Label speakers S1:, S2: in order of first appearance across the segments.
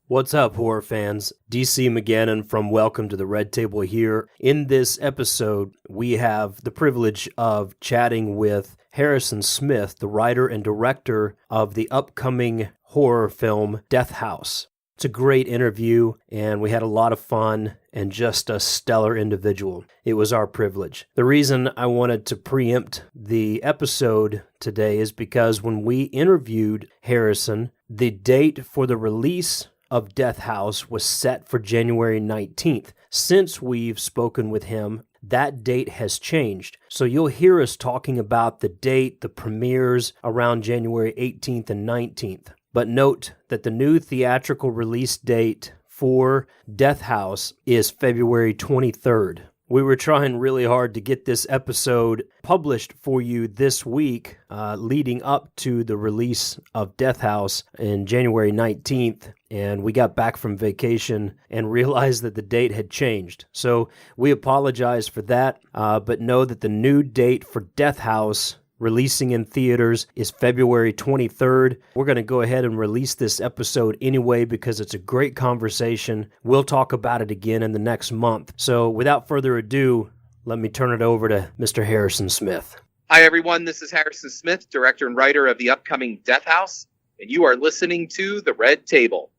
S1: What's up, horror fans? DC McGannon from Welcome to the Red Table here. In this episode, we have the privilege of chatting with Harrison Smith, the writer and director of the upcoming horror film Death House. It's a great interview, and we had a lot of fun and just a stellar individual. It was our privilege. The reason I wanted to preempt the episode today is because when we interviewed Harrison, the date for the release of Death House was set for January 19th. Since we've spoken with him, that date has changed. So you'll hear us talking about the date, the premieres around January 18th and 19th. But note that the new theatrical release date for Death House is February 23rd. We were trying really hard to get this episode published for you this week, leading up to the release of Death House in January 19th, and we got back from vacation and realized that the date had changed. So we apologize for that, but know that the new date for Death House releasing in theaters is February 23rd. We're going to go ahead and release this episode anyway because it's a great conversation. We'll talk about it again in the next month. So without further ado, let me turn it over to Mr. Harrison Smith.
S2: Hi, everyone. This is Harrison Smith, director and writer of the upcoming Death House, and you are listening to The Red Table.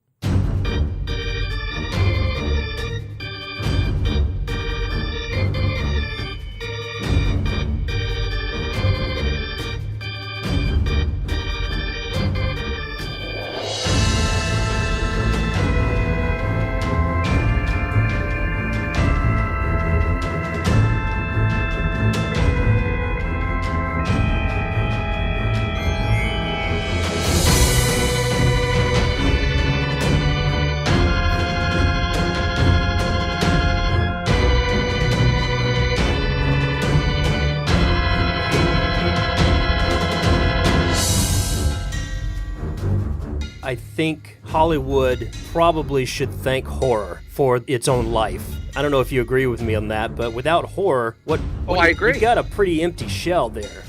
S1: I think Hollywood probably should thank horror for its own life. I don't know if you agree with me on that, but without horror,
S2: I agree.
S1: You got a pretty empty shell there.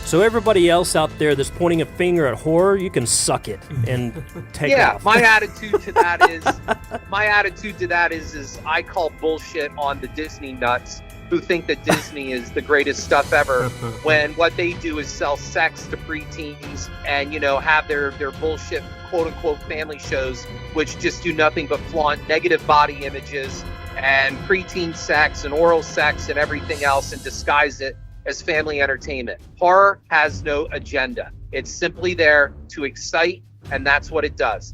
S1: So everybody else out there that's pointing a finger at horror, you can suck it and take off.
S2: Yeah, my attitude to that is I call bullshit on the Disney nuts who think that Disney is the greatest stuff ever when what they do is sell sex to preteens and, have their bullshit quote-unquote family shows which just do nothing but flaunt negative body images and preteen sex and oral sex and everything else and disguise it as family entertainment. Horror has no agenda. It's simply there to excite, and that's what it does.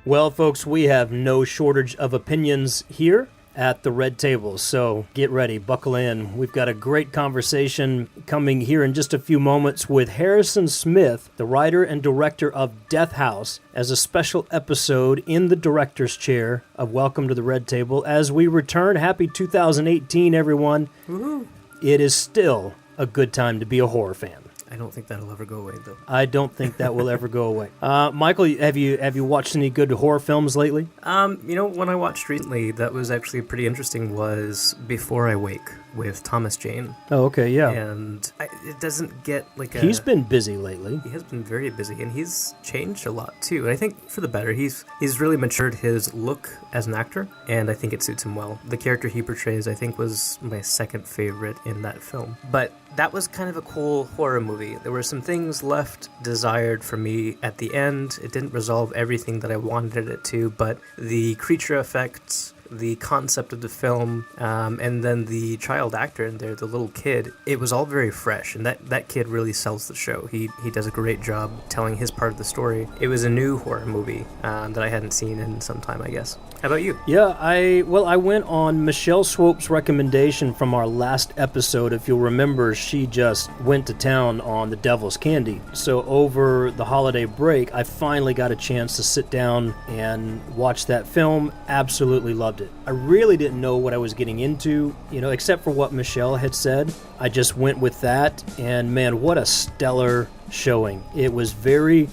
S1: Well, folks, we have no shortage of opinions here at the Red Table, so get ready, buckle in. We've got a great conversation coming here in just a few moments with Harrison Smith, the writer and director of Death House, as a special episode in the director's chair of Welcome to the Red Table. As we return, happy 2018, everyone.
S3: Woohoo!
S1: It is still a good time to be a horror fan.
S3: I don't think that'll ever go away, though.
S1: I don't think that will ever go away. Michael, have you watched any good horror films lately?
S3: One I watched recently that was actually pretty interesting was Before I Wake with Thomas Jane.
S1: Oh, okay, yeah.
S3: And it doesn't get like a...
S1: He's been busy lately.
S3: He has been very busy, and he's changed a lot, too. And I think for the better. He's really matured his look as an actor, and I think it suits him well. The character he portrays, I think, was my second favorite in that film. But that was kind of a cool horror movie. There were some things left desired for me at the end. It didn't resolve everything that I wanted it to, but the creature effects the concept of the film, and then the child actor in there, the little kid, it was all very fresh, and that kid really sells the show. He does a great job telling his part of the story. It was a new horror movie that I hadn't seen in some time, I guess. How about you?
S1: Yeah, I went on Michelle Swope's recommendation from our last episode. If you'll remember, she just went to town on The Devil's Candy. So over the holiday break, I finally got a chance to sit down and watch that film. Absolutely loved it. I really didn't know what I was getting into, except for what Michelle had said. I just went with that, and man, what a stellar showing. It was very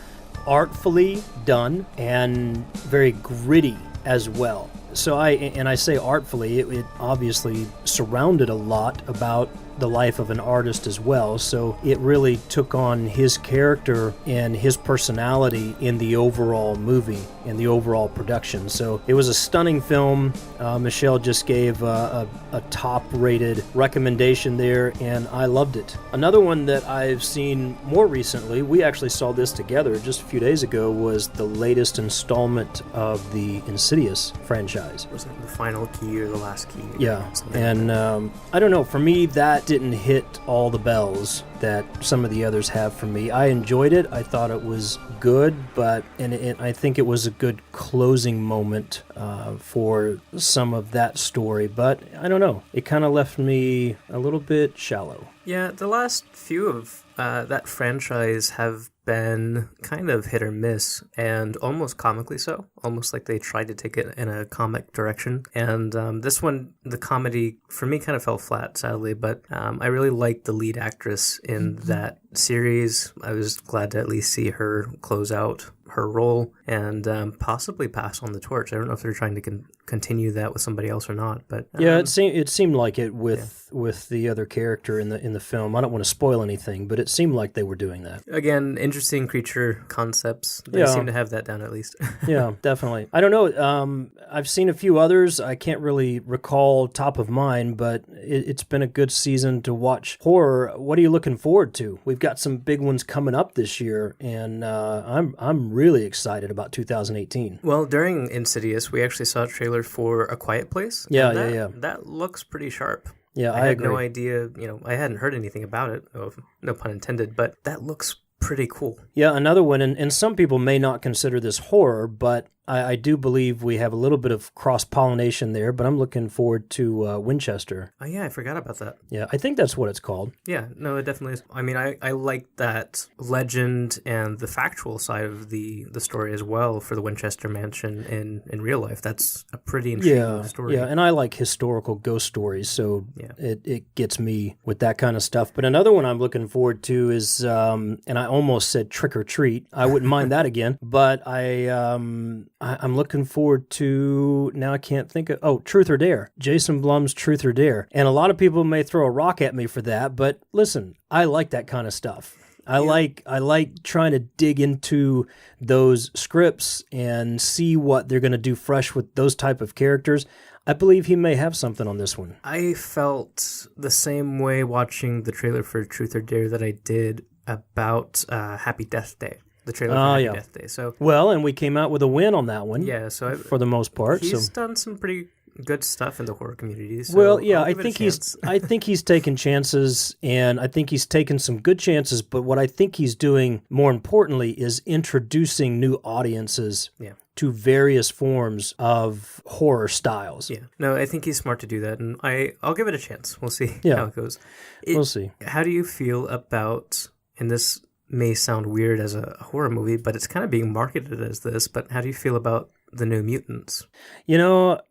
S1: artfully done and very gritty as well. So I say artfully, it obviously surrounded a lot about the life of an artist as well. So it really took on his character and his personality in the overall movie, in the overall production. So it was a stunning film. Michelle just gave a top-rated recommendation there, and I loved it. Another one that I've seen more recently, we actually saw this together just a few days ago, was the latest installment of the Insidious franchise.
S3: Was it the final key or the last key?
S1: Yeah, and I don't know, for me that didn't hit all the bells that some of the others have for me. I enjoyed it. I thought it was good, but I think it was a good closing moment for some of that story. But I don't know. It kind of left me a little bit shallow.
S3: Yeah, the last few of that franchise have been kind of hit or miss, and almost comically so. Almost like they tried to take it in a comic direction. And this one, the comedy, for me, kind of fell flat, sadly. But I really liked the lead actress in that series. I was glad to at least see her close out her role and possibly pass on the torch. I don't know if they're trying to continue that with somebody else or not, but
S1: yeah, it seemed like it with the other character in the film. I don't want to spoil anything, but it seemed like they were doing that.
S3: Again, interesting creature concepts. They seem to have that down at least.
S1: Yeah, definitely. I don't know. I've seen a few others. I can't really recall top of mind, but it's been a good season to watch horror. What are you looking forward to? We've got some big ones coming up this year, and I'm really excited about 2018.
S3: Well, during Insidious, we actually saw a trailer for A Quiet Place.
S1: Yeah.
S3: That looks pretty sharp.
S1: Yeah,
S3: I
S1: I
S3: had
S1: agree.
S3: no idea, I hadn't heard anything about it, no pun intended, but that looks pretty cool.
S1: Yeah, another one, and some people may not consider this horror, but I do believe we have a little bit of cross-pollination there, but I'm looking forward to Winchester.
S3: Oh yeah, I forgot about that.
S1: Yeah, I think that's what it's called.
S3: Yeah, no, it definitely is. I mean, I like that legend and the factual side of the story as well for the Winchester Mansion in real life. That's a pretty intriguing story.
S1: Yeah, and I like historical ghost stories, so it gets me with that kind of stuff. But another one I'm looking forward to is, and I almost said Trick or Treat. I wouldn't mind that again, but I'm looking forward to, now I can't think of, Truth or Dare. Jason Blum's Truth or Dare. And a lot of people may throw a rock at me for that, but listen, I like that kind of stuff. I like trying to dig into those scripts and see what they're going to do fresh with those type of characters. I believe he may have something on this one.
S3: I felt the same way watching the trailer for Truth or Dare that I did about Happy Death Day. The trailer for Happy Death Day. So
S1: and we came out with a win on that one.
S3: Yeah, so
S1: for the most part,
S3: he's done some pretty good stuff in the horror community. So
S1: I think he's taken chances, and I think he's taken some good chances. But what I think he's doing more importantly is introducing new audiences to various forms of horror styles.
S3: Yeah, no, I think he's smart to do that, and I'll give it a chance. We'll see how it goes.
S1: We'll see. How
S3: do you feel about, and this may sound weird as a horror movie, but it's kind of being marketed as this, but how do you feel about the New Mutants?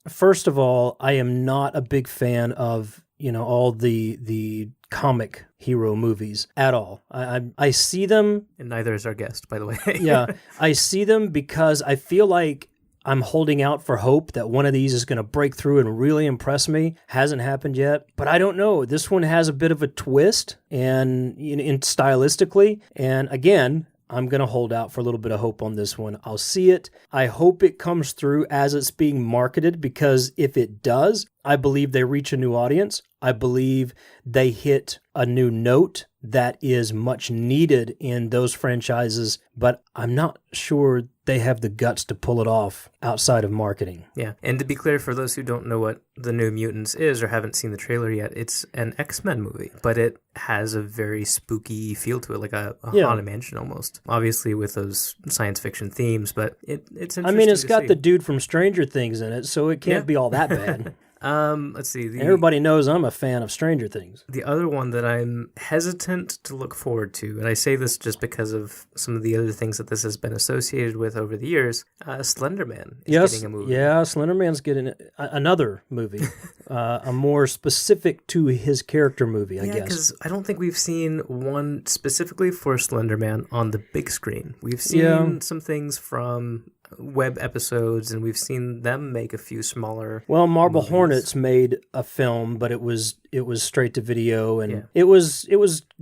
S1: First of all, I am not a big fan of, all the comic hero movies at all. I see them.
S3: And neither is our guest, by the way.
S1: Yeah, I see them because I feel like I'm holding out for hope that one of these is going to break through and really impress me. Hasn't happened yet, but I don't know. This one has a bit of a twist and in stylistically. And again, I'm going to hold out for a little bit of hope on this one. I'll see it. I hope it comes through as it's being marketed, because if it does, I believe they reach a new audience. I believe they hit a new note that is much needed in those franchises, but I'm not sure they have the guts to pull it off outside of marketing.
S3: Yeah, and to be clear, for those who don't know what the New Mutants is or haven't seen the trailer yet, it's an X-Men movie, but it has a very spooky feel to it, like a Haunted Mansion almost. Obviously with those science fiction themes, but it's interesting.
S1: I mean, it's got the dude from Stranger Things in it, so it can't be all that bad.
S3: Let's see.
S1: Everybody knows I'm a fan of Stranger Things.
S3: The other one that I'm hesitant to look forward to, and I say this just because of some of the other things that this has been associated with over the years, Slenderman is getting a movie.
S1: Yeah, Slenderman's getting another movie, a more specific to his character movie, I guess.
S3: Yeah, because I don't think we've seen one specifically for Slenderman on the big screen. We've seen some things from web episodes, and we've seen them make a few smaller
S1: Marble
S3: movies.
S1: Hornets made a film, but it was straight to video, and it was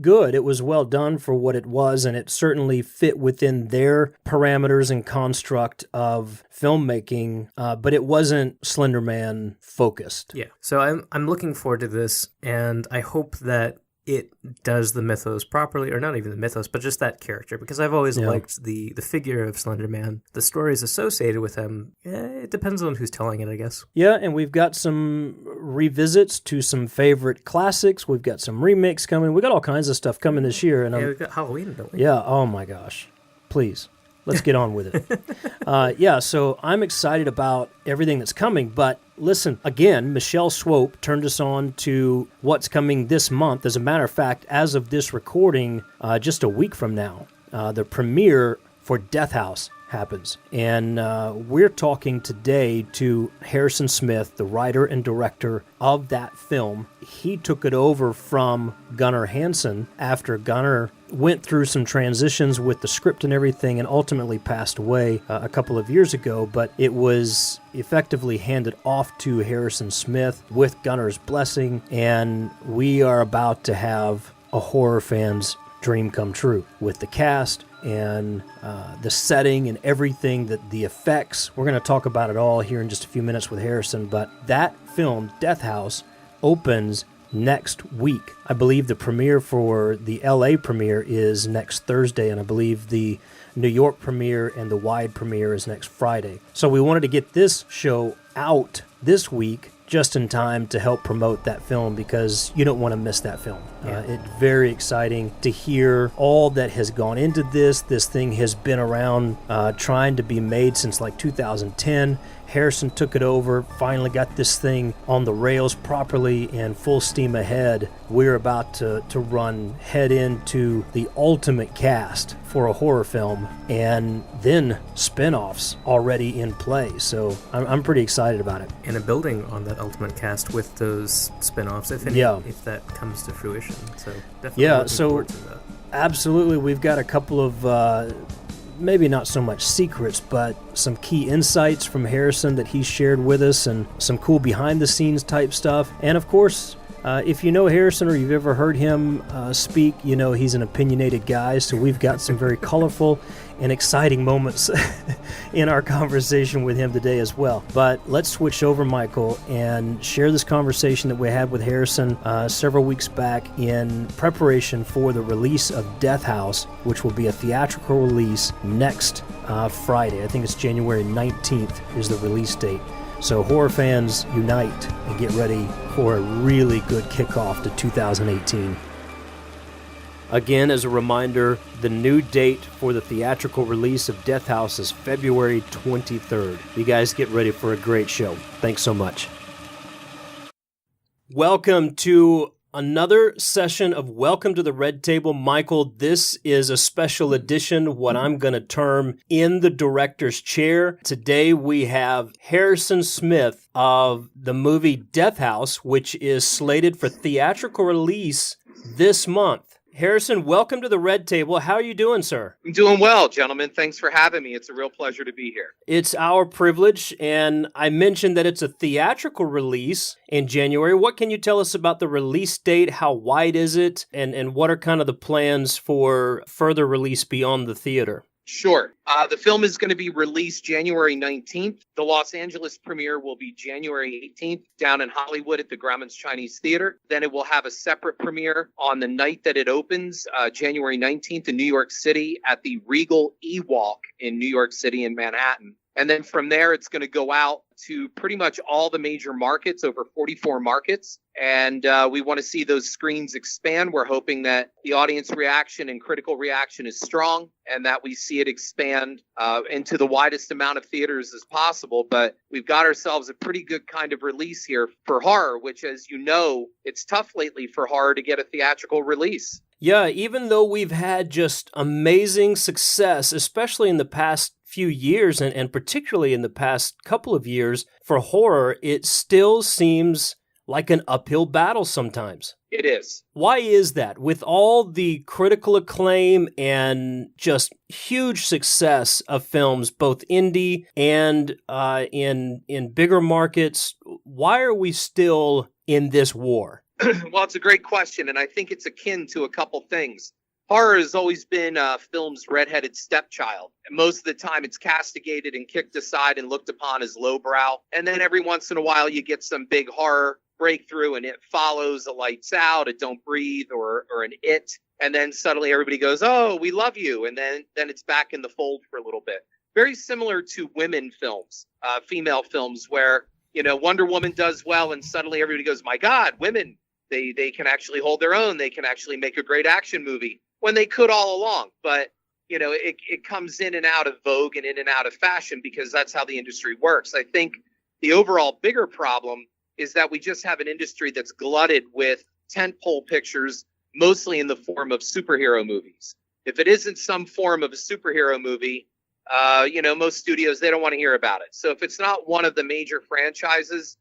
S1: good. It was well done for what it was, and it certainly fit within their parameters and construct of filmmaking, but it wasn't Slenderman focused.
S3: Yeah. So I'm looking forward to this, and I hope that it does the mythos properly, or not even the mythos, but just that character, because I've always liked the figure of Slenderman. The stories associated with him, it depends on who's telling it, I guess.
S1: Yeah, and we've got some revisits to some favorite classics. We've got some remakes coming. We got all kinds of stuff coming this year. And
S3: we've got Halloween, don't we?
S1: Yeah, oh my gosh. Please. Let's get on with it. So I'm excited about everything that's coming. But listen, again, Michelle Swope turned us on to what's coming this month. As a matter of fact, as of this recording, just a week from now, the premiere for Death House happens. And we're talking today to Harrison Smith, the writer and director of that film. He took it over from Gunnar Hansen after Gunnar went through some transitions with the script and everything and ultimately passed away a couple of years ago, but it was effectively handed off to Harrison Smith with Gunnar's blessing, and we are about to have a horror fan's dream come true with the cast and the setting and everything, that the effects. We're going to talk about it all here in just a few minutes with Harrison, but that film, Death House, opens next week. I believe the premiere for the LA premiere is next Thursday, and I believe the New York premiere and the wide premiere is next Friday. So we wanted to get this show out this week just in time to help promote that film, because you don't want to miss that film. It's very exciting to hear all that has gone into this. This thing has been around trying to be made since like 2010. Harrison took it over, finally got this thing on the rails properly and full steam ahead. We're about to run head into the ultimate cast for a horror film, and then spin-offs already in play. So I'm pretty excited about it.
S3: And a building on that ultimate cast with those spin-offs, if that comes to fruition. So definitely looking forward to that. Absolutely.
S1: We've got a couple of maybe not so much secrets, but some key insights from Harrison that he shared with us, and some cool behind-the-scenes type stuff. And of course, if you know Harrison or you've ever heard him speak, you know he's an opinionated guy, so we've got some very colorful and exciting moments in our conversation with him today as well. But let's switch over, Michael, and share this conversation that we had with Harrison several weeks back in preparation for the release of Death House, which will be a theatrical release next Friday. I think it's January 19th is the release date. So horror fans, unite and get ready for a really good kickoff to 2018. Again, as a reminder, the new date for the theatrical release of Death House is February 23rd. You guys get ready for a great show. Thanks so much. Welcome to another session of Welcome to the Red Table. Michael, this is a special edition, what I'm going to term In the Director's Chair. Today we have Harrison Smith of the movie Death House, which is slated for theatrical release this month. Harrison, welcome to the Red Table. How are you doing, sir?
S2: I'm doing well, gentlemen. Thanks for having me. It's a real pleasure to be here.
S1: It's our privilege, and I mentioned that it's a theatrical release in January. What can you tell us about the release date? How wide is it? And what are kind of the plans for further release beyond the theater?
S2: Sure. The film is going to be released January 19th. The Los Angeles premiere will be January 18th down in Hollywood at the Grauman's Chinese Theater. Then it will have a separate premiere on the night that it opens, January 19th in New York City at the Regal E-Walk in New York City in Manhattan. And then from there, it's going to go out to pretty much all the major markets, over 44 markets. And we want to see those screens expand. We're hoping that the audience reaction and critical reaction is strong and that we see it expand into the widest amount of theaters as possible. But we've got ourselves a pretty good kind of release here for horror, which, as you know, it's tough lately for horror to get a theatrical release.
S1: Yeah, even though we've had just amazing success, especially in the past few years and particularly in the past couple of years for horror, it still seems like an uphill battle sometimes.
S2: It is.
S1: Why is that? With all the critical acclaim and just huge success of films, both indie and in bigger markets, why are we still in this war?
S2: Well, it's a great question, and I think it's akin to a couple things. Horror has always been film's redheaded stepchild. And most of the time it's castigated and kicked aside and looked upon as lowbrow. And then every once in a while you get some big horror breakthrough and it follows a Lights Out, a Don't Breathe, or an It. And then suddenly everybody goes, oh, we love you. And then it's back in the fold for a little bit. Very similar to women films, female films, where, you know, Wonder Woman does well and suddenly everybody goes, my God, women, they can actually hold their own. They can actually make a great action movie. When they could all along. But, you know, it comes in and out of vogue and in and out of fashion because that's how the industry works. I think the overall bigger problem is that we just have an industry that's glutted with tentpole pictures, mostly in the form of superhero movies. If it isn't some form of a superhero movie, you know, most studios, they don't want to hear about it. So if it's not one of the major franchises,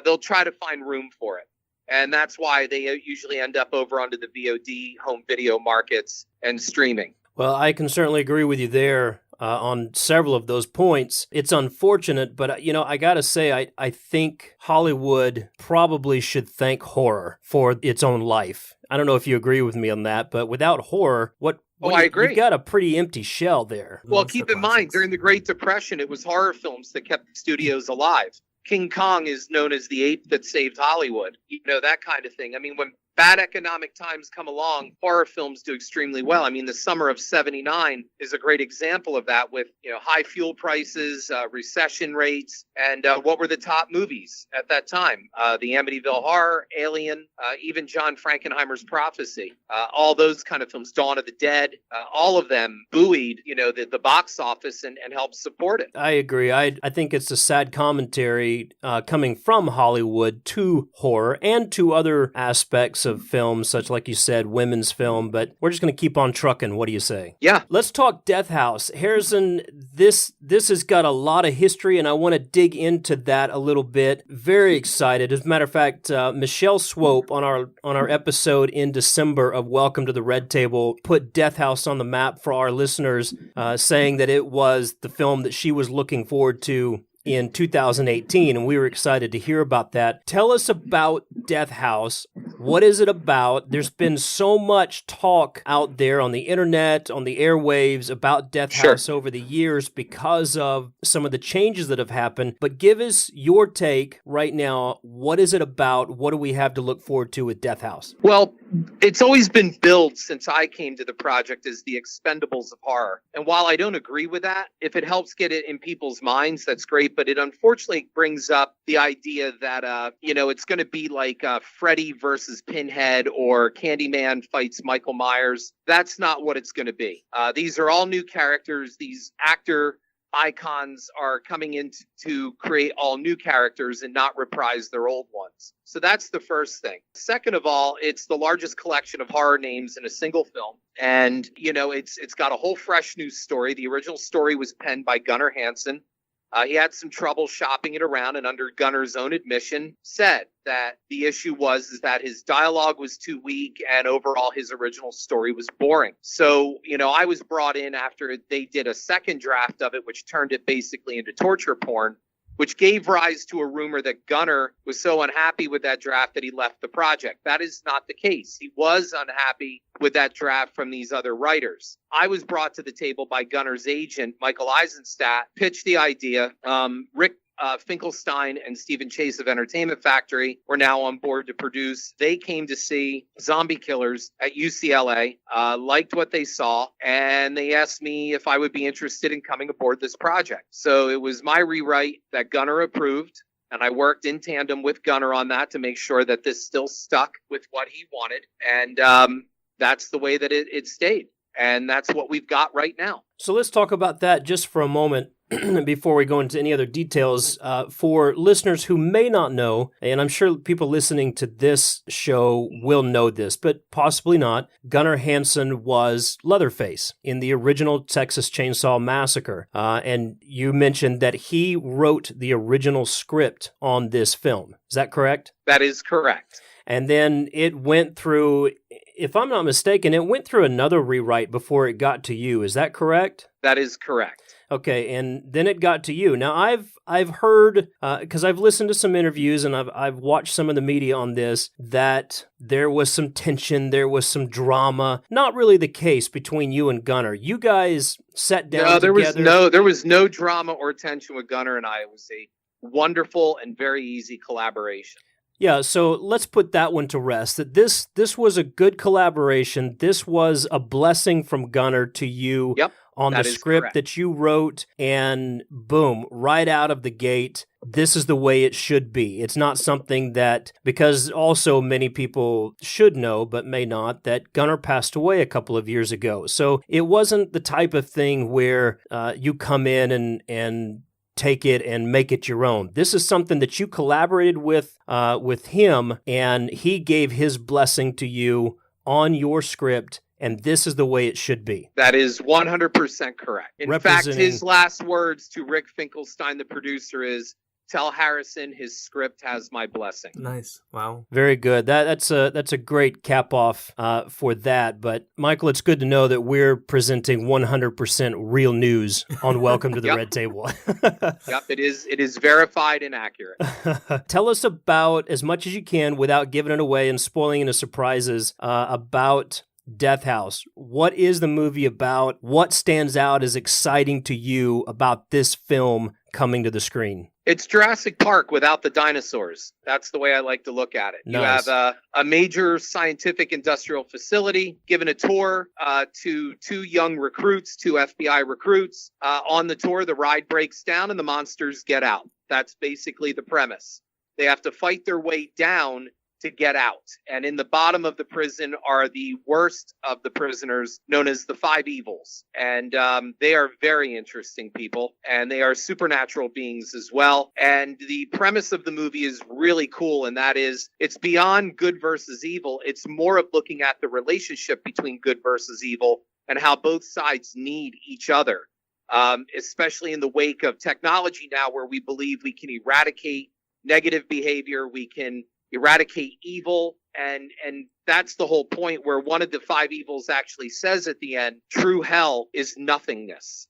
S2: they'll try to find room for it. And that's why they usually end up over onto the VOD, home video markets, and streaming.
S1: Well, I can certainly agree with you there on several of those points. It's unfortunate, but, you know, I got to say, I think Hollywood probably should thank horror for its own life. I don't know if you agree with me on that, but without horror,
S2: I agree.
S1: You've got a pretty empty shell there.
S2: Well, keep in mind, during the Great Depression, it was horror films that kept the studios alive. King Kong is known as the ape that saved Hollywood. You know, that kind of thing. I mean, when bad economic times come along, horror films do extremely well. I mean, the summer of '79 is a great example of that with, you know, high fuel prices, recession rates, and what were the top movies at that time? The Amityville Horror, Alien, even John Frankenheimer's Prophecy, all those kind of films, Dawn of the Dead, all of them buoyed, you know, the box office and helped support it.
S1: I agree. I think it's a sad commentary coming from Hollywood to horror and to other aspects of films, such like you said, women's film, but we're just going to keep on trucking. What do you say?
S2: Yeah.
S1: Let's talk Death House. Harrison, this has got a lot of history, and I want to dig into that a little bit. Very excited. As a matter of fact, Michelle Swope on our episode in December of Welcome to the Red Table put Death House on the map for our listeners, saying that it was the film that she was looking forward to in 2018, and we were excited to hear about that. Tell us about Death House. What is it about? There's been so much talk out there on the internet, on the airwaves about Death House over the years because of some of the changes that have happened. But give us your take right now. What is it about? What do we have to look forward to with Death House?
S2: Well, it's always been billed since I came to the project as the Expendables of horror. And while I don't agree with that, if it helps get it in people's minds, that's great. But it unfortunately brings up the idea that, you know, it's going to be like Freddy versus Pinhead or Candyman fights Michael Myers. That's not what it's going to be. These are all new characters. These actor icons are coming in to create all new characters and not reprise their old ones. So that's the first thing. Second of all, it's the largest collection of horror names in a single film. And, you know, it's got a whole fresh new story. The original story was penned by Gunnar Hansen. He had some trouble shopping it around, and under Gunnar's own admission, said that the issue was that his dialogue was too weak and overall his original story was boring. So, you know, I was brought in after they did a second draft of it, which turned it basically into torture porn. which gave rise to a rumor that Gunnar was so unhappy with that draft that he left the project. That is not the case. He was unhappy with that draft from these other writers. I was brought to the table by Gunnar's agent, Michael Eisenstadt, pitched the idea. Rick Finkelstein and Stephen Chase of Entertainment Factory were now on board to produce. They came to see Zombie Killers at UCLA, liked what they saw, and they asked me if I would be interested in coming aboard this project. So it was my rewrite that Gunnar approved, and I worked in tandem with Gunnar on that to make sure that this still stuck with what he wanted. And that's the way that it stayed. And that's what we've got right now.
S1: So let's talk about that just for a moment before we go into any other details. For listeners who may not know, and I'm sure people listening to this show will know this, but possibly not, Gunnar Hansen was Leatherface in the original Texas Chainsaw Massacre. And you mentioned that he wrote the original script on this film. Is that correct?
S2: That is correct.
S1: And then it went through, if I'm not mistaken, it went through another rewrite before it got to you. Is that correct?
S2: That is correct.
S1: Okay, and then it got to you. Now, I've heard, because I've listened to some interviews and I've watched some of the media on this, that there was some tension, there was some drama. Not really the case between you and Gunnar. You guys sat down together.
S2: There was no drama or tension with Gunnar and I. It was a wonderful and very easy collaboration.
S1: Yeah, so let's put that one to rest. That this was a good collaboration. This was a blessing from Gunnar to you on the script correct. That you wrote, and boom, right out of the gate, this is the way it should be. It's not something that, because also many people should know, but may not, that Gunnar passed away a couple of years ago. So it wasn't the type of thing where you come in and take it and make it your own. This is something that you collaborated with him, and he gave his blessing to you on your script, and this is the way it should be.
S2: That is 100% correct. In fact, his last words to Rick Finkelstein, the producer, is, "Tell Harrison his script has my blessing."
S3: Nice. Wow.
S1: Very good. That's a great cap off for that. But Michael, it's good to know that we're presenting 100% real news on Welcome to the Red Table.
S2: Yep, it is verified and accurate.
S1: Tell us about, as much as you can without giving it away and spoiling any surprises, about Death House. What is the movie about? What stands out as exciting to you about this film coming to the screen?
S2: It's Jurassic Park without the dinosaurs. That's the way I like to look at it.
S1: Nice.
S2: You have a major scientific industrial facility, given a tour to two young recruits, two FBI recruits. On the tour, the ride breaks down and the monsters get out. That's basically the premise. They have to fight their way down to get out. And in the bottom of the prison are the worst of the prisoners, known as the Five Evils. And they are very interesting people, and they are supernatural beings as well. And the premise of the movie is really cool, and that is, it's beyond good versus evil. It's more of looking at the relationship between good versus evil and how both sides need each other, especially in the wake of technology now, where we believe we can eradicate negative behavior, we can eradicate evil, and that's the whole point, where one of the Five Evils actually says at the end, true hell is nothingness.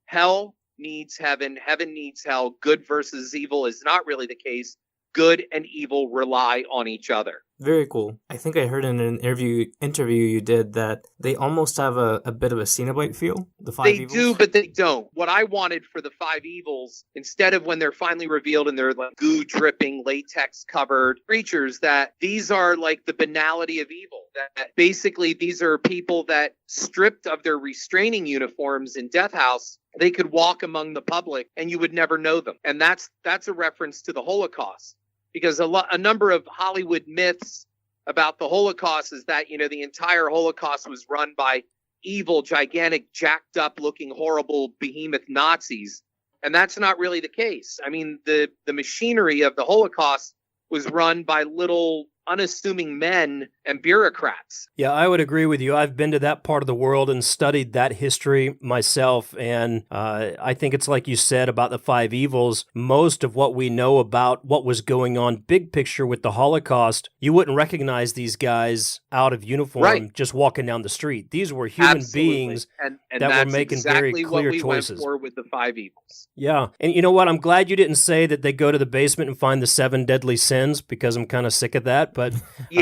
S2: Hell needs heaven, heaven needs hell. Good versus evil is not really the case. Good and evil rely on each other.
S3: Very cool. I think I heard in an interview you did that they almost have a bit of a Cenobite feel, the Five Evils.
S2: They do, but they don't. What I wanted for the Five Evils, instead of when they're finally revealed and they're like goo-dripping, latex-covered creatures, that these are like the banality of evil. That basically these are people that, stripped of their restraining uniforms in Death House, they could walk among the public and you would never know them. And that's a reference to the Holocaust. Because a number of Hollywood myths about the Holocaust is that, the entire Holocaust was run by evil, gigantic, jacked up looking, horrible, behemoth Nazis. And that's not really the case. I mean, the machinery of the Holocaust was run by little unassuming men and bureaucrats.
S1: Yeah, I would agree with you. I've been to that part of the world and studied that history myself. And I think it's like you said about the five evils. Most of what we know about what was going on, big picture with the Holocaust, you wouldn't recognize these guys out of uniform just walking down the street. These were human beings
S2: and
S1: that were making very clear
S2: what we
S1: choices.
S2: Went for with the five evils.
S1: Yeah. And you know what? I'm glad you didn't say that they go to the basement and find the 7 deadly sins, because I'm kind of sick of that. But
S2: we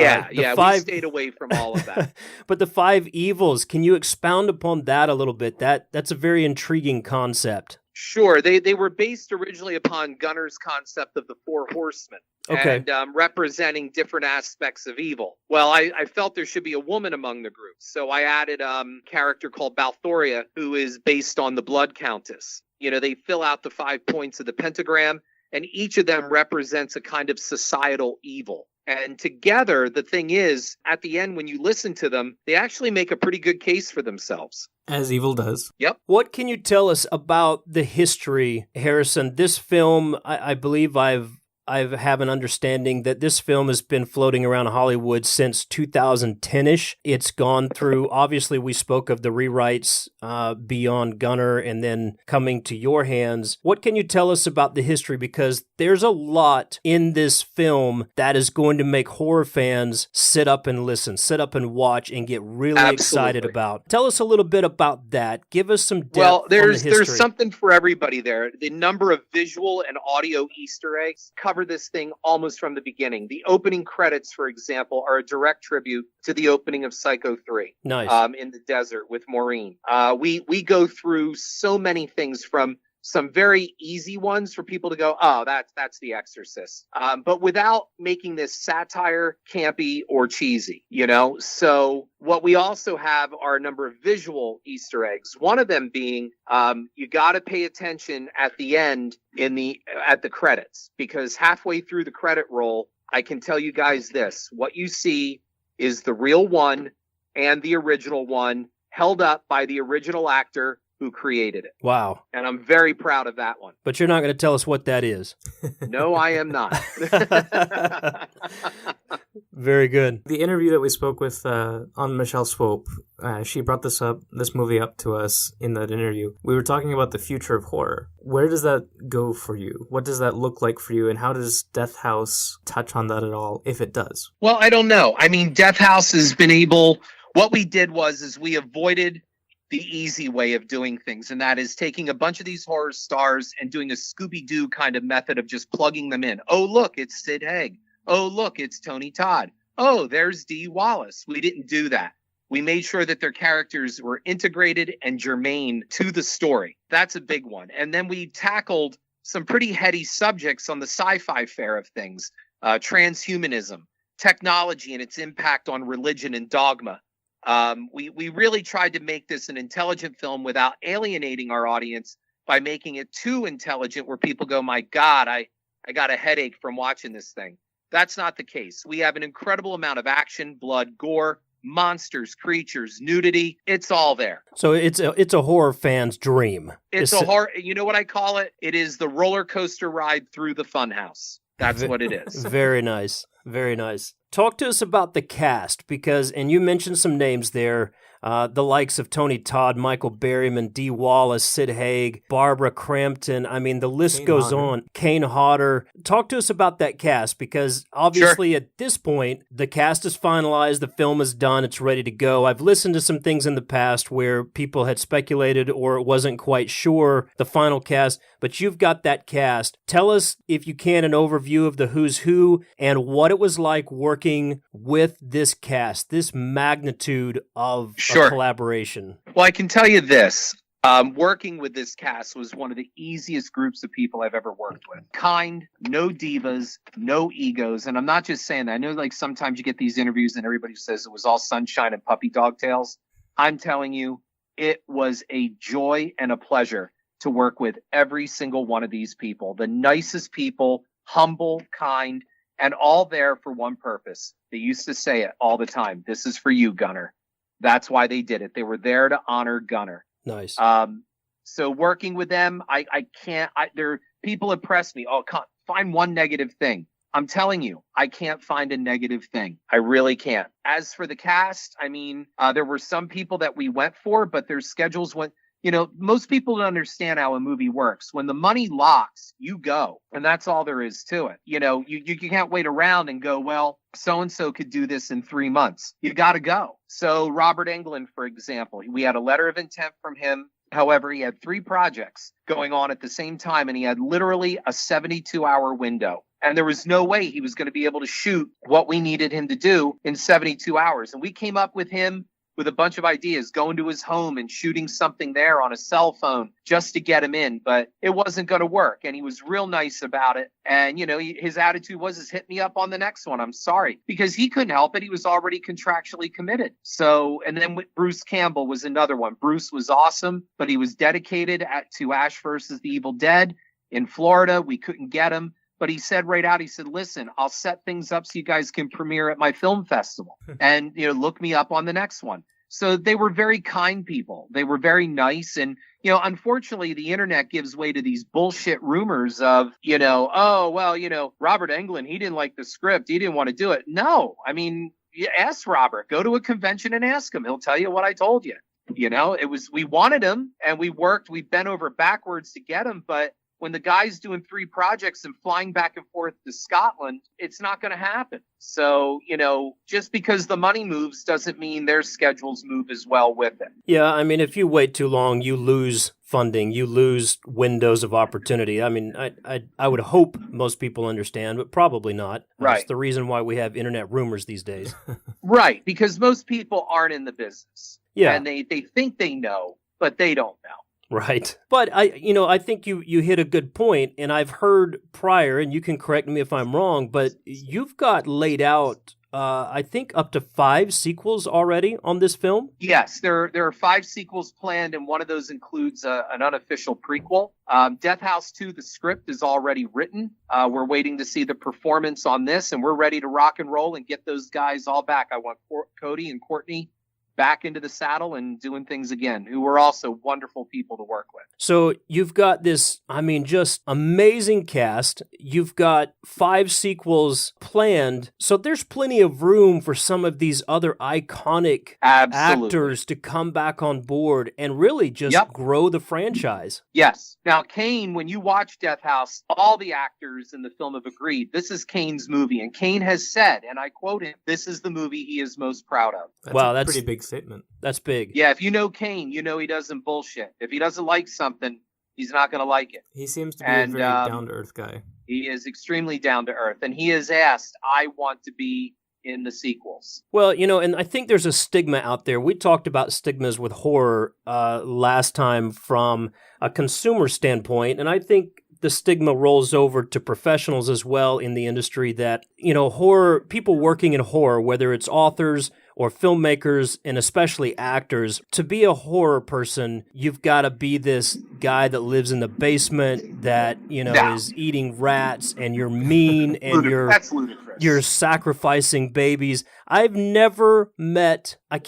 S2: stayed away from all of that.
S1: But the 5 evils, can you expound upon that a little bit? That's a very intriguing concept.
S2: Sure. They were based originally upon Gunner's concept of the 4 horsemen.
S1: Okay.
S2: And representing different aspects of evil. Well, I felt there should be a woman among the group. So I added a character called Balthoria, who is based on the Blood Countess. You know, they fill out the 5 points of the pentagram, and each of them represents a kind of societal evil. And together, the thing is, at the end, when you listen to them, they actually make a pretty good case for themselves.
S3: As evil does.
S2: Yep.
S1: What can you tell us about the history, Harrison? This film, I believe I have an understanding that this film has been floating around Hollywood since 2010-ish. It's gone through, obviously we spoke of the rewrites beyond Gunner and then coming to your hands. What can you tell us about the history? Because there's a lot in this film that is going to make horror fans sit up and listen, sit up and watch and get really excited about. Tell us a little bit about that. Give us some depth on the history.
S2: There's something for everybody there. The number of visual and audio Easter eggs cover this thing almost from the beginning. The opening credits, for example, are a direct tribute to the opening of Psycho 3.
S1: Nice.
S2: In the desert with Maureen. We go through so many things, from some very easy ones for people to go, oh, that's The Exorcist. But without making this satire, campy, or cheesy, you know? So what we also have are a number of visual Easter eggs. One of them being, you got to pay attention at the end at the credits, because halfway through the credit roll, I can tell you guys this: what you see is the real one and the original one held up by the original actor who created it.
S1: Wow.
S2: And I'm very proud of that one.
S1: But you're not going to tell us what that is.
S2: No, I am not.
S1: Very good.
S3: The interview that we spoke with on Michelle Swope, she brought this movie up to us in that interview. We were talking about the future of horror. Where does that go for you? What does that look like for you? And how does Death House touch on that at all, if it does?
S2: Well, I don't know. I mean, Death House has been what we did is we avoided the easy way of doing things, and that is taking a bunch of these horror stars and doing a Scooby-Doo kind of method of just plugging them in. Oh, look, it's Sid Haig. Oh, look, it's Tony Todd. Oh, there's Dee Wallace. We didn't do that. We made sure that their characters were integrated and germane to the story. That's a big one. And then we tackled some pretty heady subjects on the sci-fi fare of things. Transhumanism, technology and its impact on religion and dogma. We really tried to make this an intelligent film without alienating our audience by making it too intelligent where people go, my God, I got a headache from watching this thing. That's not the case. We have an incredible amount of action, blood, gore, monsters, creatures, nudity. It's all there.
S1: So it's a horror fan's dream.
S2: It's a horror. You know what I call it? It is the roller coaster ride through the funhouse. That's what it is.
S1: Very nice. Very nice. Talk to us about the cast, and you mentioned some names there, the likes of Tony Todd, Michael Berryman, Dee Wallace, Sid Haig, Barbara Crampton. I mean, the list goes on. Kane Hodder. Talk to us about that cast, because obviously at this point, the cast is finalized, the film is done, it's ready to go. I've listened to some things in the past where people had speculated or it wasn't quite sure the final cast, but you've got that cast. Tell us, if you can, an overview of the who's who and what it was like working with this cast, this magnitude of a collaboration.
S2: Well, I can tell you this. Working with this cast was one of the easiest groups of people I've ever worked with. Kind, no divas, no egos. And I'm not just saying that. I know, like, sometimes you get these interviews and everybody says it was all sunshine and puppy dog tails. I'm telling you, it was a joy and a pleasure to work with every single one of these people. The nicest people, humble, kind, and all there for one purpose. They used to say it all the time. This is for you, Gunner. That's why they did it. They were there to honor Gunner.
S1: Nice.
S2: So working with them, people have pressed me. Oh, find one negative thing. I'm telling you, I can't find a negative thing. I really can't. As for the cast, I mean, there were some people that we went for, but their schedules went. Most people don't understand how a movie works. When the money locks, you go. And that's all there is to it. You can't wait around and go, well, so-and-so could do this in 3 months. You got to go. So Robert Englund, for example, we had a letter of intent from him. However, he had 3 projects going on at the same time, and he had literally a 72-hour window. And there was no way he was going to be able to shoot what we needed him to do in 72 hours. And we came up with him with a bunch of ideas, going to his home and shooting something there on a cell phone just to get him in. But it wasn't going to work. And he was real nice about it. And, his attitude was, hit me up on the next one. I'm sorry. Because he couldn't help it. He was already contractually committed. So, and then Bruce Campbell was another one. Bruce was awesome, but he was dedicated to Ash versus the Evil Dead in Florida. We couldn't get him. But he said right out, he said, listen, I'll set things up so you guys can premiere at my film festival and, look me up on the next one. So they were very kind people. They were very nice. And, unfortunately, the internet gives way to these bullshit rumors of, Robert Englund, he didn't like the script. He didn't want to do it. No, I mean, you ask Robert, go to a convention and ask him. He'll tell you what I told you. We wanted him and we bent over backwards to get him. But when the guy's doing 3 projects and flying back and forth to Scotland, it's not going to happen. So, just because the money moves doesn't mean their schedules move as well with it.
S1: Yeah, I mean, if you wait too long, you lose funding, you lose windows of opportunity. I mean, I would hope most people understand, but probably not.
S2: Right.
S1: That's the reason why we have internet rumors these days.
S2: Right, because most people aren't in the business.
S1: Yeah.
S2: And they think they know, but they don't know.
S1: Right. But I think you hit a good point, and I've heard prior, and you can correct me if I'm wrong, but you've got laid out, I think, up to 5 sequels already on this film?
S2: Yes, there are 5 sequels planned, and one of those includes an unofficial prequel. Death House 2, the script is already written. We're waiting to see the performance on this, and we're ready to rock and roll and get those guys all back. I want Cody and Courtney back into the saddle and doing things again, who were also wonderful people to work with.
S1: So you've got this, just amazing cast. You've got 5 sequels planned. So there's plenty of room for some of these other iconic actors to come back on board and really just grow the franchise.
S2: Yes. Now, Kane, when you watch Death House, all the actors in the film have agreed this is Kane's movie. And Kane has said, and I quote him, this is the movie he is most proud of.
S3: That's a pretty big statement.
S1: That's big.
S2: Yeah, if you know Kane, you know he doesn't bullshit. If he doesn't like something, he's not going to like it.
S3: He seems to be a very down-to-earth guy.
S2: He is extremely down-to-earth, and he has asked, I want to be in the sequels.
S1: Well, and I think there's a stigma out there. We talked about stigmas with horror last time from a consumer standpoint, and I think the stigma rolls over to professionals as well in the industry that, horror, people working in horror, whether it's authors or filmmakers and especially actors, to be a horror person, you've got to be this guy that lives in the basement that, is eating rats and you're mean and
S2: That's ludicrous.
S1: You're sacrificing babies. I've never met a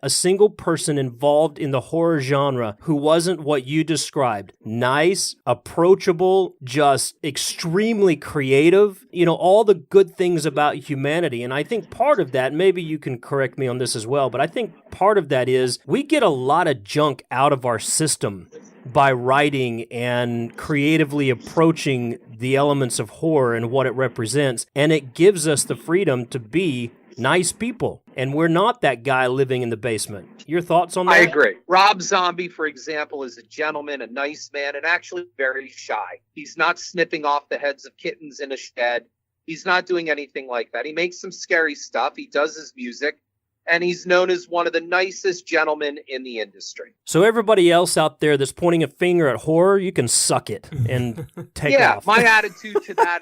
S1: single person involved in the horror genre who wasn't what you described. Nice, approachable, just extremely creative, all the good things about humanity. And I think part of that, maybe you can correct me on this as well, but I think part of that is we get a lot of junk out of our system by writing and creatively approaching the elements of horror and what it represents. And it gives us the freedom to be nice people. And we're not that guy living in the basement. Your thoughts on that?
S2: I agree. Rob Zombie, for example, is a gentleman, a nice man, and actually very shy. He's not snipping off the heads of kittens in a shed. He's not doing anything like that. He makes some scary stuff. He does his music. And he's known as one of the nicest gentlemen in the industry.
S1: So everybody else out there that's pointing a finger at horror, you can suck it and take off.
S2: My attitude to that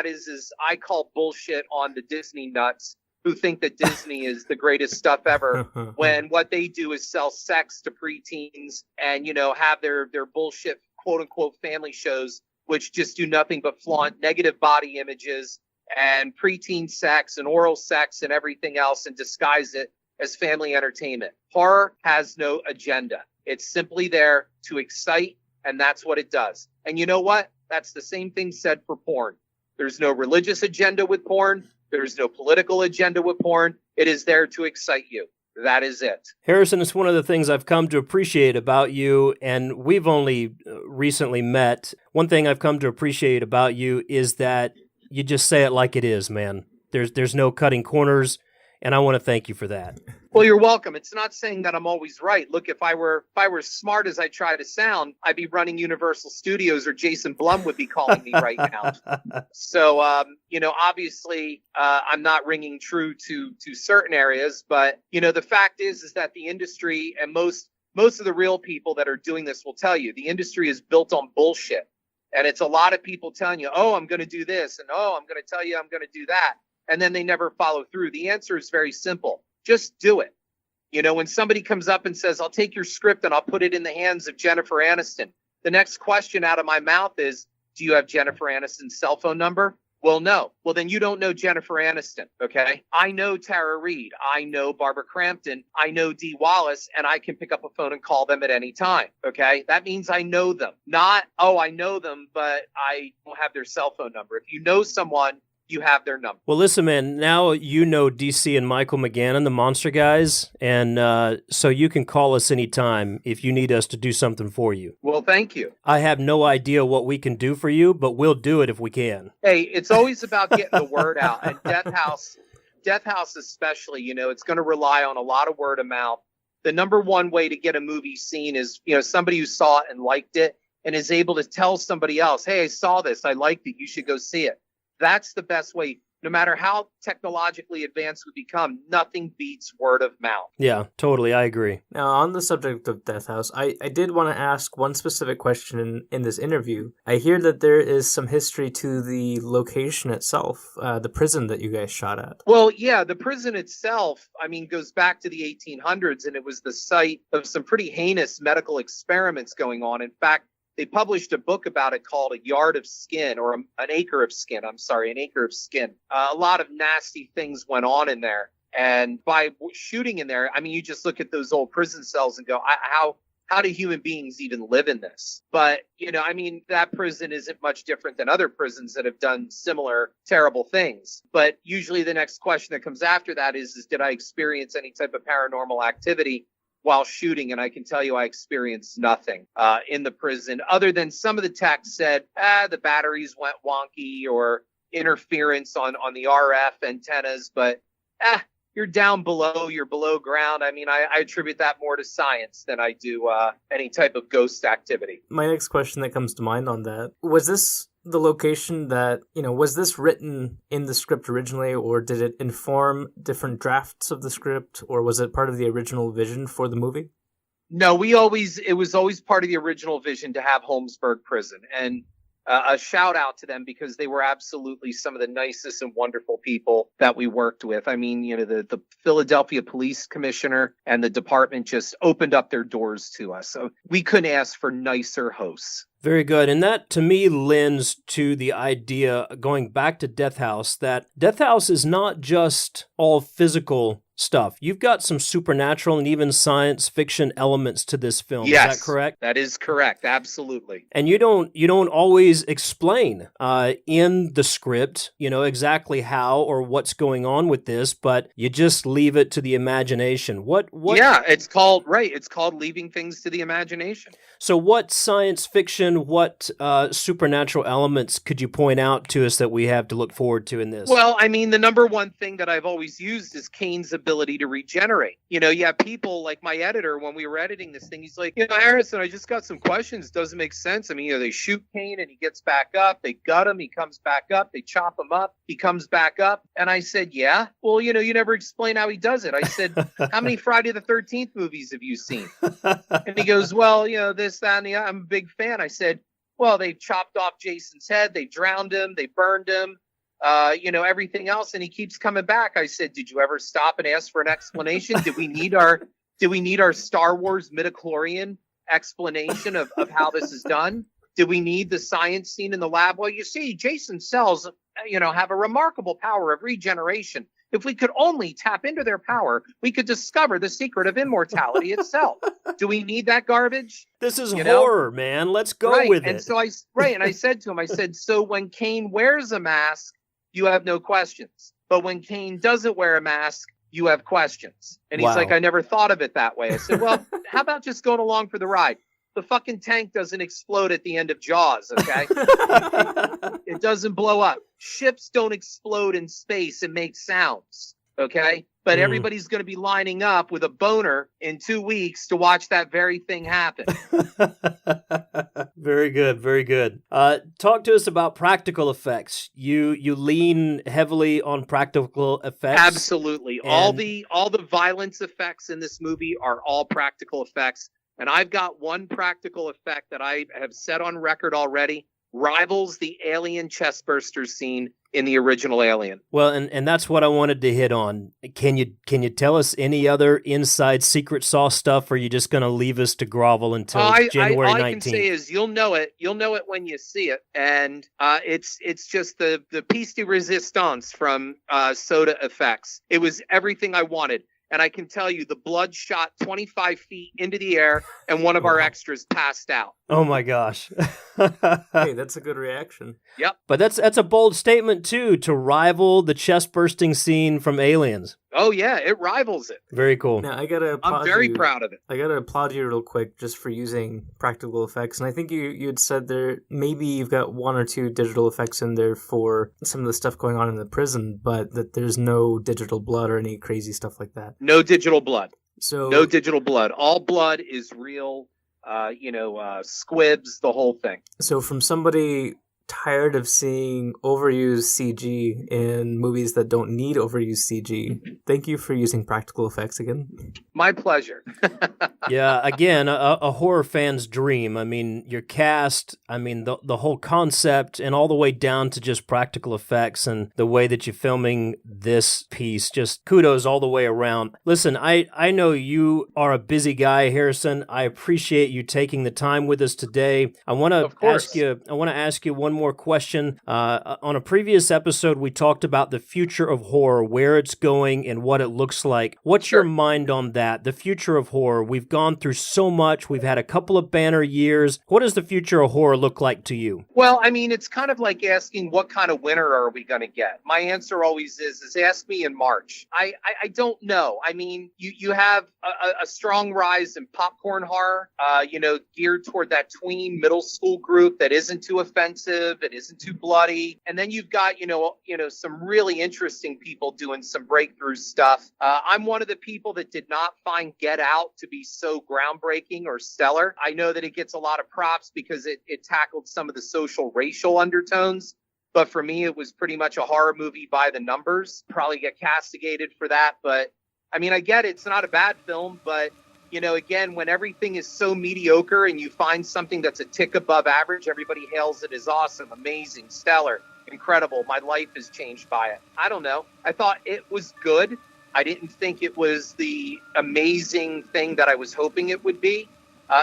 S2: is I call bullshit on the Disney nuts who think that Disney is the greatest stuff ever when what they do is sell sex to preteens and, have their bullshit quote unquote family shows, which just do nothing but flaunt negative body images and preteen sex and oral sex and everything else and disguise it as family entertainment. Horror has no agenda. It's simply there to excite, and that's what it does. And you know what? That's the same thing said for porn. There's no religious agenda with porn. There's no political agenda with porn. It is there to excite you. That is it.
S1: Harrison, it's one of the things I've come to appreciate about you, and we've only recently met. One thing I've come to appreciate about you is that you just say it like it is, man. There's no cutting corners, and I want to thank you for that.
S2: Well, you're welcome. It's not saying that I'm always right. Look, if I were smart as I try to sound, I'd be running Universal Studios, or Jason Blum would be calling me right now. So, obviously, I'm not ringing true to certain areas, but the fact is that the industry, and most of the real people that are doing this will tell you, the industry is built on bullshit, and it's a lot of people telling you, oh, I'm going to do this, and oh, I'm going to tell you I'm going to do that, and then they never follow through. The answer is very simple. Just do it. When somebody comes up and says, I'll take your script and I'll put it in the hands of Jennifer Aniston, the next question out of my mouth is, do you have Jennifer Aniston's cell phone number? Well, no. Well, then you don't know Jennifer Aniston, okay? I know Tara Reid. I know Barbara Crampton. I know Dee Wallace, and I can pick up a phone and call them at any time, okay? That means I know them. Not, oh, I know them, but I don't have their cell phone number. If you know someone, you have their number.
S1: Well, listen, man, now you know DC and Michael McGannon, the Monster Guys, and so you can call us anytime if you need us to do something for you.
S2: Well, thank you.
S1: I have no idea what we can do for you, but we'll do it if we can.
S2: Hey, it's always about getting the word out. And Death House especially, it's going to rely on a lot of word of mouth. The number one way to get a movie seen is, somebody who saw it and liked it and is able to tell somebody else, hey, I saw this, I liked it, you should go see it. That's the best way. No matter how technologically advanced we become, nothing beats word of mouth.
S1: Yeah, totally. I agree.
S3: Now, on the subject of Death House, I did want to ask one specific question in this interview. I hear that there is some history to the location itself, the prison that you guys shot at.
S2: Well, yeah, the prison itself, goes back to the 1800s, and it was the site of some pretty heinous medical experiments going on. In fact, they published a book about it called A Yard of Skin, or an Acre of Skin. An Acre of Skin. A lot of nasty things went on in there. And by shooting in there, you just look at those old prison cells and go, how do human beings even live in this? But, that prison isn't much different than other prisons that have done similar terrible things. But usually the next question that comes after that is did I experience any type of paranormal activity while shooting? And I can tell you I experienced nothing in the prison, other than some of the text said, the batteries went wonky, or interference on the RF antennas, but you're down below, you're below ground. I attribute that more to science than I do any type of ghost activity.
S3: My next question that comes to mind on that, was this the location that, was this written in the script originally, or did it inform different drafts of the script, or was it part of the original vision for the movie?
S2: No, it was always part of the original vision to have Holmesburg Prison. And a shout out to them, because they were absolutely some of the nicest and wonderful people that we worked with. The Philadelphia Police Commissioner and the department just opened up their doors to us. So we couldn't ask for nicer hosts.
S1: Very good. And that, to me, lends to the idea, going back to Death House, that Death House is not just all physical stuff. You've got some supernatural and even science fiction elements to this film.
S2: Yes,
S1: is that correct?
S2: That is correct. Absolutely.
S1: And you don't always explain in the script, exactly how or what's going on with this, but you just leave it to the imagination. What?
S2: Yeah, it's called leaving things to the imagination.
S1: So what science fiction, what supernatural elements could you point out to us that we have to look forward to in this?
S2: Well, the number one thing that I've always used is Kane's ability to regenerate. You have people like my editor, when we were editing this thing, he's like, Harrison, I just got some questions. Doesn't make sense. They shoot Kane and he gets back up. They gut him. He comes back up. They chop him up. He comes back up. And I said, yeah, well, you never explain how he does it. I said, how many Friday the 13th movies have you seen? And he goes, well, this, that, and the other. I'm a big fan. I said, well, they chopped off Jason's head. They drowned him. They burned him. Everything else, and he keeps coming back. I said, did you ever stop and ask for an explanation? Did we need our Star Wars midichlorian explanation of how this is done? Did we need the science scene in the lab? Well, you see, Jason's cells, have a remarkable power of regeneration. If we could only tap into their power, we could discover the secret of immortality itself. Do we need that garbage?
S1: This is horror, man. Let's go with
S2: and
S1: it.
S2: So I said to him, so when Kane wears a mask, you have no questions. But when Kane doesn't wear a mask, you have questions. And he's like, I never thought of it that way. I said, well, how about just going along for the ride? The fucking tank doesn't explode at the end of Jaws, okay? It doesn't blow up. Ships don't explode in space and make sounds, okay? But everybody's going to be lining up with a boner in 2 weeks to watch that very thing happen.
S1: Very good, very good. Talk to us about practical effects. You lean heavily on practical effects.
S2: Absolutely. All the violence effects in this movie are all practical effects. And I've got one practical effect that I have set on record already, rivals the alien chestburster scene in the original Alien.
S1: Well, and that's what I wanted to hit on. Can you tell us any other inside secret sauce stuff, or are you just going to leave us to grovel until January 19th?
S2: All I can say is you'll know it. You'll know it when you see it. And it's just the piece de resistance from Soda Effects. It was everything I wanted. And I can tell you the blood shot 25 feet into the air and one of our extras passed out.
S1: Oh my gosh.
S3: Hey, that's a good reaction.
S2: Yep.
S1: But that's a bold statement too, to rival the chest bursting scene from Aliens.
S2: Oh yeah, it rivals it.
S1: Very cool.
S3: Now I'm
S2: very proud of it.
S3: I gotta applaud you real quick just for using practical effects. And I think you had said there maybe you've got 1 or 2 digital effects in there for some of the stuff going on in the prison, but that there's no digital blood or any crazy stuff like that.
S2: No digital blood.
S3: So
S2: no digital blood. All blood is real. Squibs, the whole thing.
S3: So from somebody tired of seeing overused CG in movies that don't need overused CG, thank you for using practical effects again.
S2: My pleasure.
S1: Yeah, again, a horror fan's dream. I mean, your cast, I mean, the whole concept, and all the way down to just practical effects and the way that you're filming this piece, just kudos all the way around. Listen, I know you are a busy guy, Harrison. I appreciate you taking the time with us today. I want to ask you one more question. On a previous episode, we talked about the future of horror, where it's going and what it looks like. What's your mind on that? The future of horror. We've gone through so much. We've had a couple of banner years. What does the future of horror look like to you?
S2: Well, I mean, it's kind of like asking what kind of winter are we going to get? My answer always is ask me in March. I don't know. I mean, you have a strong rise in popcorn horror, geared toward that tween middle school group that isn't too offensive, it isn't too bloody. And then you've got, some really interesting people doing some breakthrough stuff. I'm one of the people that did not find Get Out to be so groundbreaking or stellar. I know that it gets a lot of props because it tackled some of the social racial undertones. But for me, it was pretty much a horror movie by the numbers. Probably get castigated for that. But I mean, I get it. It's not a bad film, but again, when everything is so mediocre and you find something that's a tick above average, everybody hails it as awesome, amazing, stellar, incredible. My life has changed by it. I don't know. I thought it was good. I didn't think it was the amazing thing that I was hoping it would be.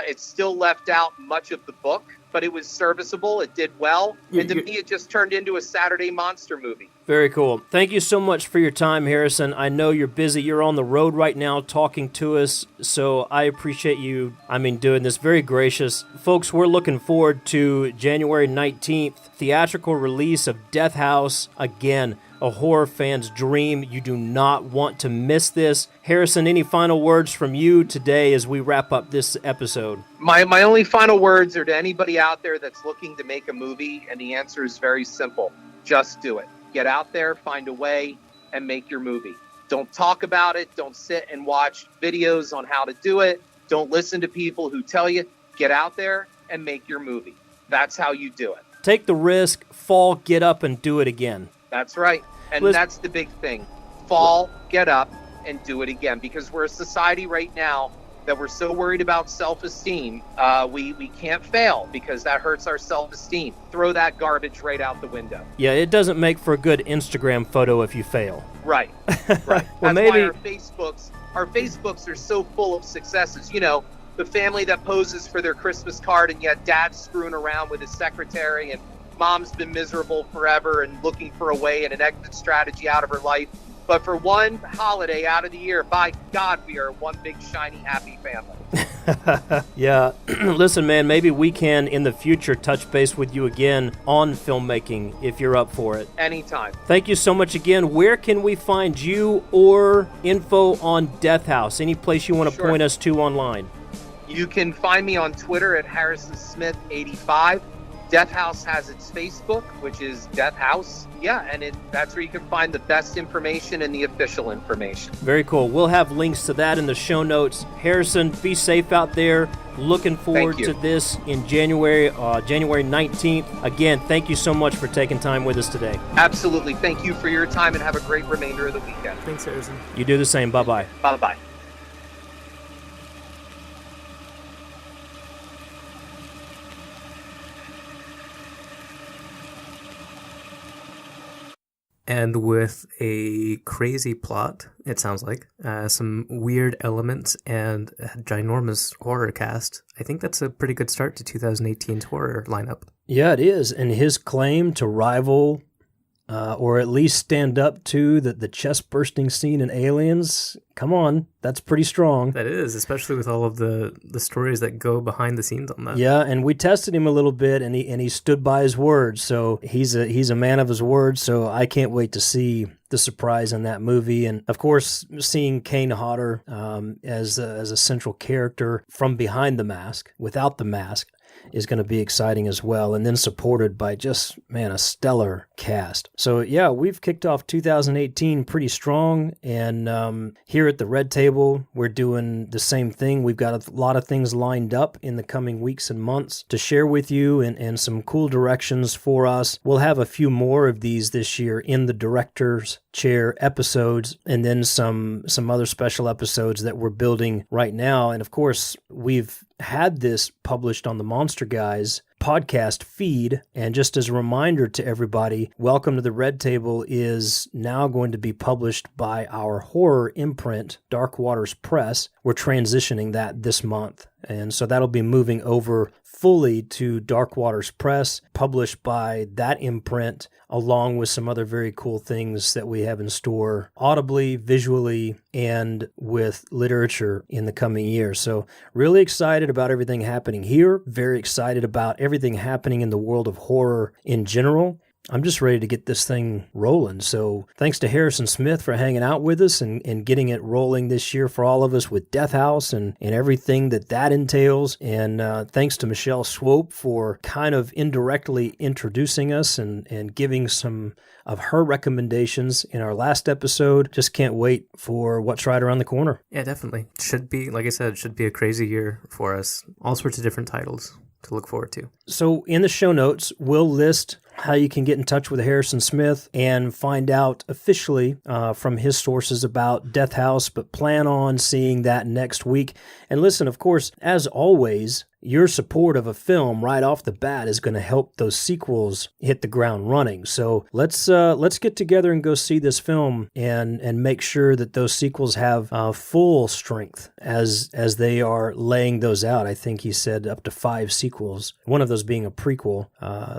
S2: It still left out much of the book, but it was serviceable. It did well. And to me, it just turned into a Saturday monster movie.
S1: Very cool. Thank you so much for your time, Harrison. I know you're busy. You're on the road right now talking to us, so I appreciate you, doing this. Very gracious. Folks, we're looking forward to January 19th, theatrical release of Death House. Again, a horror fan's dream. You do not want to miss this. Harrison, any final words from you today as we wrap up this episode?
S2: My only final words are to anybody out there that's looking to make a movie, and the answer is very simple. Just do it. Get out there, find a way, and make your movie. Don't talk about it. Don't sit and watch videos on how to do it. Don't listen to people who tell you. Get out there and make your movie. That's how you do it.
S1: Take the risk, fall, get up, and do it again.
S2: That's right. And that's the big thing. Fall, get up, and do it again. Because we're a society right now that we're so worried about self-esteem, we can't fail because that hurts our self-esteem. Throw that garbage right out the window.
S1: Yeah, it doesn't make for a good Instagram photo if you fail.
S2: Right.
S1: Well,
S2: that's
S1: maybe
S2: why our Facebooks are so full of successes. The family that poses for their Christmas card and yet dad's screwing around with his secretary and mom's been miserable forever and looking for a way and an exit strategy out of her life. But for one holiday out of the year, by God, we are one big, shiny, happy family.
S1: Yeah. Listen, man, maybe we can, in the future, touch base with you again on filmmaking, if you're up for it.
S2: Anytime.
S1: Thank you so much again. Where can we find you or info on Death House? Any place you want to point us to online?
S2: You can find me on Twitter at HarrisonSmith85. Death House has its Facebook, which is Death House. Yeah, and that's where you can find the best information and the official information.
S1: Very cool. We'll have links to that in the show notes. Harrison, be safe out there. Looking forward to this in January 19th. Again, thank you so much for taking time with us today.
S2: Absolutely. Thank you for your time, and have a great remainder of the weekend.
S3: Thanks, Harrison.
S1: You do the same. Bye-bye.
S2: Bye-bye.
S3: And with a crazy plot, it sounds like, some weird elements and a ginormous horror cast, I think that's a pretty good start to 2018's horror lineup.
S1: Yeah, it is. And his claim to rival, or at least stand up to the chest-bursting scene in Aliens, come on, that's pretty strong.
S3: That is, especially with all of the stories that go behind the scenes on that.
S1: Yeah, and we tested him a little bit, and he stood by his word. So he's a man of his word. So I can't wait to see the surprise in that movie, and of course, seeing Kane Hodder as a central character from behind the mask, without the mask, is going to be exciting as well, and then supported by just, man, a stellar cast. So yeah, we've kicked off 2018 pretty strong, and here at the Red Table, we're doing the same thing. We've got a lot of things lined up in the coming weeks and months to share with you, and some cool directions for us. We'll have a few more of these this year in the director's chair episodes, and then some other special episodes that we're building right now. And of course, we've had this published on the Monster Guys podcast feed. And just as a reminder to everybody, Welcome to the Red Table is now going to be published by our horror imprint, Dark Waters Press. We're transitioning that this month. And so that'll be moving over fully to Dark Waters Press, published by that imprint, along with some other very cool things that we have in store audibly, visually, and with literature in the coming year. So really excited about everything happening here, very excited about everything happening in the world of horror in general. I'm just ready to get this thing rolling. So thanks to Harrison Smith for hanging out with us and getting it rolling this year for all of us with Death House and everything that entails. And thanks to Michelle Swope for kind of indirectly introducing us and giving some of her recommendations in our last episode. Just can't wait for what's right around the corner.
S3: Yeah, definitely. Should be, like I said, should be a crazy year for us. All sorts of different titles to look forward to.
S1: So in the show notes, we'll list how you can get in touch with Harrison Smith and find out officially from his sources about Death House, but plan on seeing that next week. And listen, of course, as always, your support of a film right off the bat is going to help those sequels hit the ground running. So let's get together and go see this film and make sure that those sequels have full strength as they are laying those out. I think he said up to 5 sequels, one of those being a prequel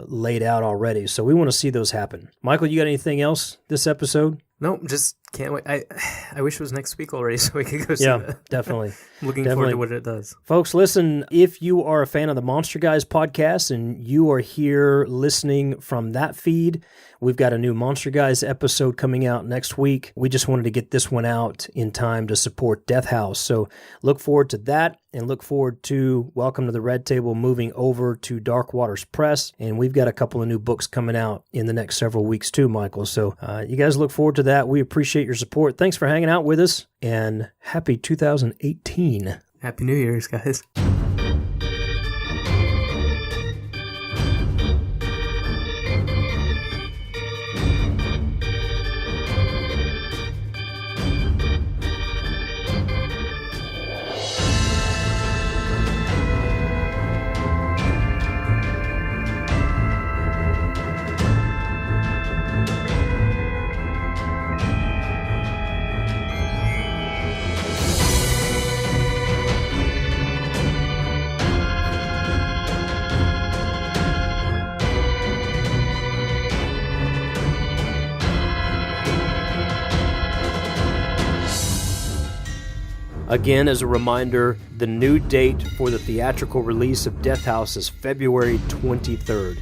S1: laid out already. So we want to see those happen. Michael, you got anything else this episode?
S3: No, just can't wait. I wish it was next week already so we could go see
S1: that.
S3: Yeah,
S1: definitely.
S3: Looking forward to what it does.
S1: Folks, listen, if you are a fan of the Monster Guys podcast and you are here listening from that feed, we've got a new Monster Guys episode coming out next week. We just wanted to get this one out in time to support Death House. So look forward to that and look forward to Welcome to the Red Table moving over to Dark Waters Press. And we've got a couple of new books coming out in the next several weeks too, Michael. So you guys look forward to that. We appreciate your support. Thanks for hanging out with us, and happy 2018.
S3: Happy New Year's, guys.
S1: Again, as a reminder, the new date for the theatrical release of Death House is February 23rd.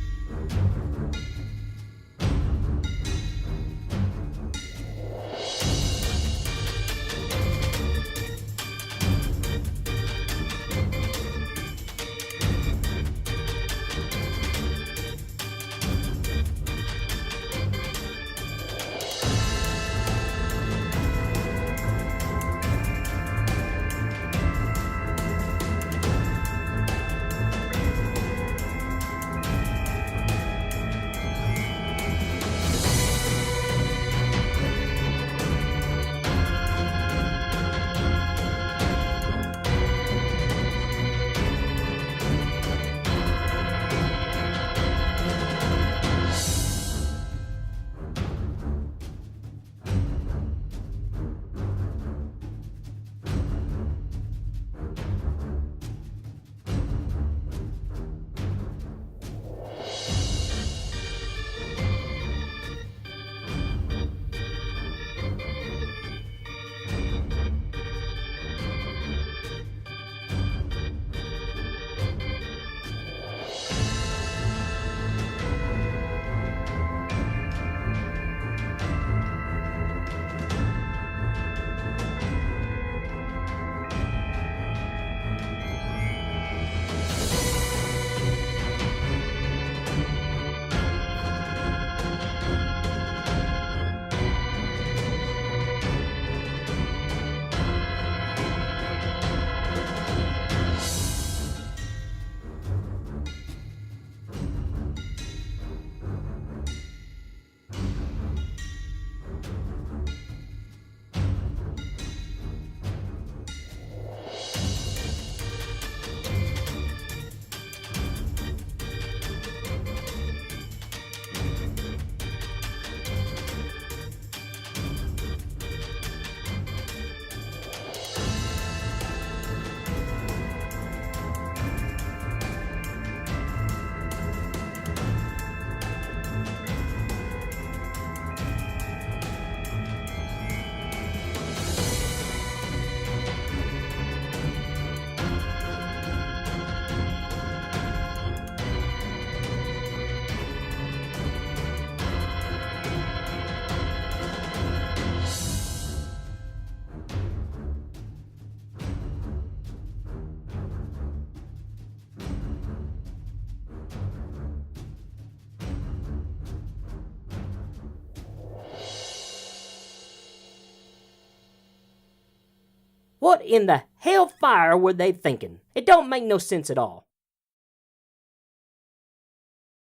S4: What in the hellfire were they thinking? It don't make no sense at all.